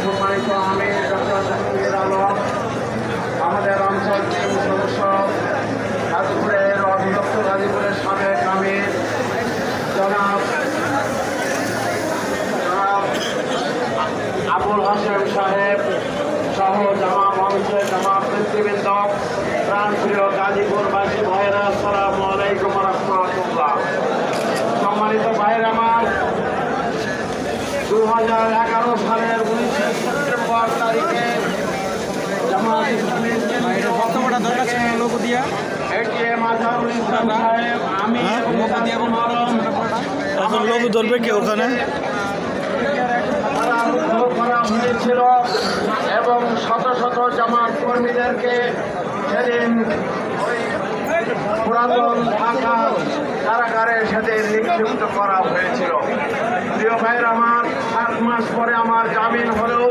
সম্মানিত আমি ডক্টর জাহাঙ্গীর আলম, আমাদের অঞ্চল টিম সদস্য গাজীপুরের অধিদপ্তর গাজীপুরের সাবেক আমির জনাব আবুল হাসেম সাহেব সহ জামা মঞ্চের জামা নেতৃবৃন্দ, প্রাণপ্রিয় গাজীপুরবাসী ভাইরা, আসসালামু আলাইকুম রহমতুল্লাহ। সম্মানিত ভাইরা আমার, 2011 সালের 19 সেপ্টেম্বর তারিখে জামাত ইসলামীর এটিএম আজহারুল ইসলাম সাহেব, আমি এখন লোক ধরবে কি ওখানে করা হয়েছিল এবং শত শত জামাত কর্মীদেরকে সেদিন ওই পুরাতন ঢাকা কারাগারে সেদিন নিক্ষিপ্ত করা হয়েছিল। প্রিয় ভাইয়ের আমার, 7 মাস পরে আমার জামিন হলেও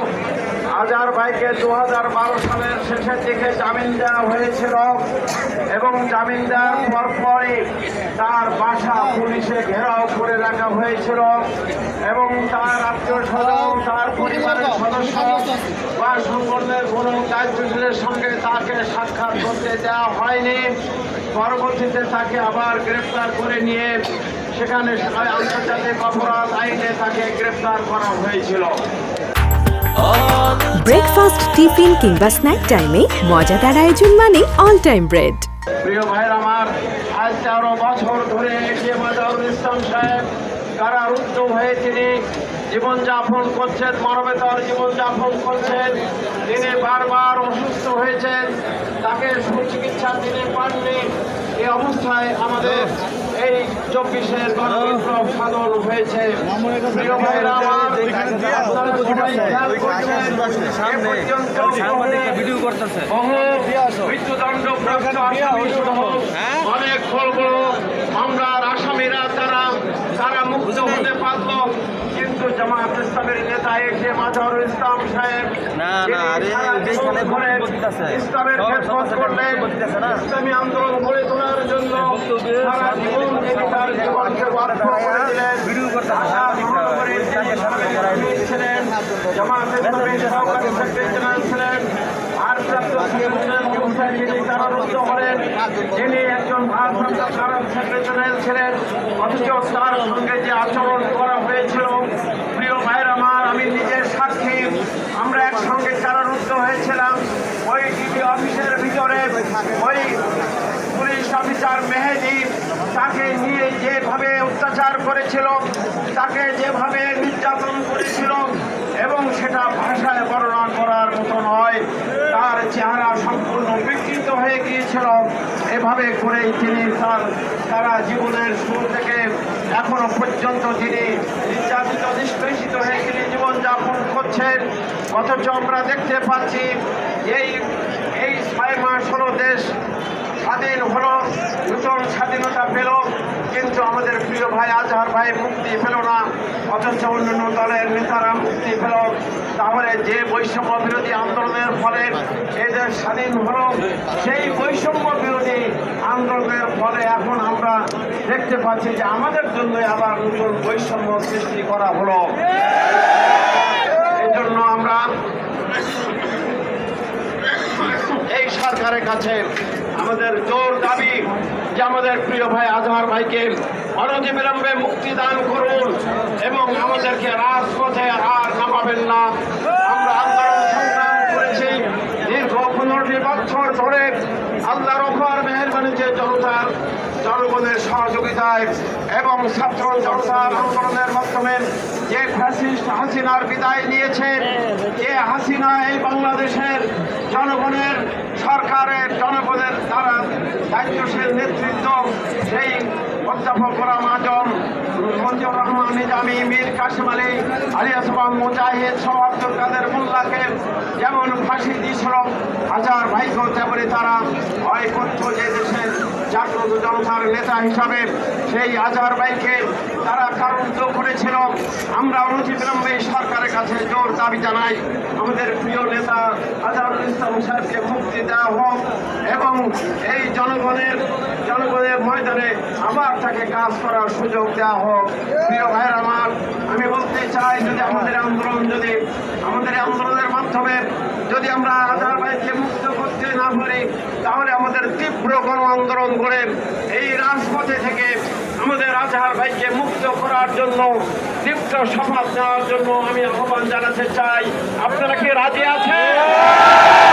আজহার ভাইকে 2012 সালের শেষের দিকে জামিন দেওয়া হয়েছিল এবং জামিন দেওয়ার পরপরই তার বাসা পুলিশে ঘেরাও করে রাখা হয়েছিল এবং তার আত্মীয় স্বজন, তার পরিবারের সদস্য বা সংগঠনের কোনো দায়িত্বশীলের সঙ্গে তাকে সাক্ষাৎ করতে দেওয়া হয়নি। পরবর্তীতে তাকে আবার গ্রেপ্তার করে নিয়ে সেখানে আন্তর্জাতিক অপরাধ আইনে তাকে গ্রেপ্তার করা হয়েছিল। ব্রেকফাস্ট, টিফিন কিংবা স্ন্যাক টাইমে মজাদার আয়োজন মানে অল টাইম ব্রেড। প্রিয় ভাইয়ের আমার, আজ 13 বছর ধরে এটিএম আজহারুল ইসলাম সাহেব কারারুদ্ধ হয়ে তিনি জীবনযাপন করছেন, মানবেতর জীবনযাপন করছেন। তিনি বারবার অসুস্থ হয়েছেন, তাকে সুচিকিৎসা তিনি পাননি। এই অবস্থায় আমাদের এই 24-এর গণবিপ্লব সাধন হয়েছে। প্রিয় ভাইয়েরা আমার, আপনারা সবাই খেয়াল করছেন, এ পর্যন্ত বহু মৃত্যুদণ্ডপ্রাপ্ত আসামি সহ অনেক বড় বড় মামলার আসামিরা তারা মুক্ত হতে পারল, কিন্তু জামাত ইসলামের নেতা এটিএম আজহারুল ইসলাম সাহেব ইসলামের খেদমত করলেন, ইসলামী আন্দোলন গড়ে তোলার জন্য সারা জীবন তিনি তার জীবনকে ব্যর্থ করে দিলেন। ছিলেন জামাত ইসলামের সহকারী সেক্রেটারি জেনারেল ছিলেন, ভারপ্রাপ্ত তিনি কারারুদ্ধ হলেন। তিনি একজন ভারপ্রাপ্ত সেক্রেটারি জেনারেল ছিলেন, অথচ তার সঙ্গে যে আচরণ করা হয়েছিল, প্রিয় ভাইয়ের আমার, আমি নিজের সাক্ষী। আমরা একসঙ্গে কারারুদ্ধ হয়েছিলাম ওই ডিবি অফিসের ভিতরে। ওই পুলিশ অফিসার মেহেদি তাকে নিয়ে যেভাবে অত্যাচার করেছিল, তাকে যেভাবে নির্যাতন করেছিল এবং সেটা ভাষায় বর্ণনা করার মতো নয়। তার চেহারা সম্পূর্ণ বিকৃত হয়ে গিয়েছিল। এভাবে করেই তিনি তারা জীবনের শুরু থেকে এখনো পর্যন্ত তিনি নির্যাতিত, নিষ্পেষিত হয়ে তিনি জীবনযাপন করছেন। অথচ আমরা দেখতে পাচ্ছি এই 6 মাস হলো দেশ স্বাধীন হলো, নতুন স্বাধীনতা পেল, কিন্তু আমাদের প্রিয় ভাই আজহার ভাই মুক্তি পেল না, অথচ অন্যান্য দলের নেতারা মুক্তি পেল। তাহলে যে বৈষম্য বিরোধী আন্দোলনের ফলে এই দেশ স্বাধীন হলো, সেই বৈষম্য বিরোধী আন্দোলনের ফলে এখন আমরা দেখতে পাচ্ছি যে আমাদের জন্য আবার নতুন বৈষম্য সৃষ্টি করা হলো। এই জন্য আমরা এই সরকারের কাছে আমাদের জোর দাবি যে আমাদের প্রিয় ভাই আজহার ভাইকে অনতিবিলম্বে মুক্তি দান করুন এবং আমাদেরকে রাজপথে আর নামাবেন না। আমরা আন্দোলন সংগ্রাম করেছি দীর্ঘ 15টি বছর ধরে, আল্লাহর অপার মেহেরবানিতে জনগণের সহযোগিতায় এবং ছাত্র জনতার আন্দোলনের মাধ্যমে যে ফ্যাসিস্ট হাসিনার বিদায় নিয়েছে, যে হাসিনা এই বাংলাদেশের জনগণের সরকারের জনগণের দ্বারা দায়িত্বশীল নেতৃত্ব, সেই অধ্যাপক গোলাম আজম, মঞ্জুর রহমান নিজামী, মীর কাসেম আলী, আলী আসবাব মুজাহিদ সহ আব্দুল কাদের মোল্লা আবদুল্লাহকে যেমন ফাঁসি দিয়েছিল আজহার ভাইকেও তেমনি তারা ভয় করত যে দেশের জাগ্রত জনতার নেতা হিসাবে সেই আজহার ভাইকে তারা কারারুদ্ধ করেছিল। আমরা অনতিবিলম্বে সরকারের কাছে জোর দাবি জানাই আমাদের প্রিয় নেতা আজহারুল ইসলাম সাহেবকে মুক্তি দেওয়া হোক এবং এই জনগণের ময়দানে আবার তাকে কাজ করার সুযোগ দেওয়া হোক। প্রিয় ভাইয়ের আমার, আমি বলতে চাই যদি আমাদের আন্দোলনের মাধ্যমে যদি আমরা আজহার ভাইকে মুক্ত করতে না পারি তাহলে আমাদের তীব্র গণ আন্দোলন করে এই রাজপথে থেকে আমাদের আজহার ভাইকে মুক্ত করার জন্য তীব্র শপথ নেওয়ার জন্য আমি আহ্বান জানাতে চাই। আপনারা কি রাজি আছেন?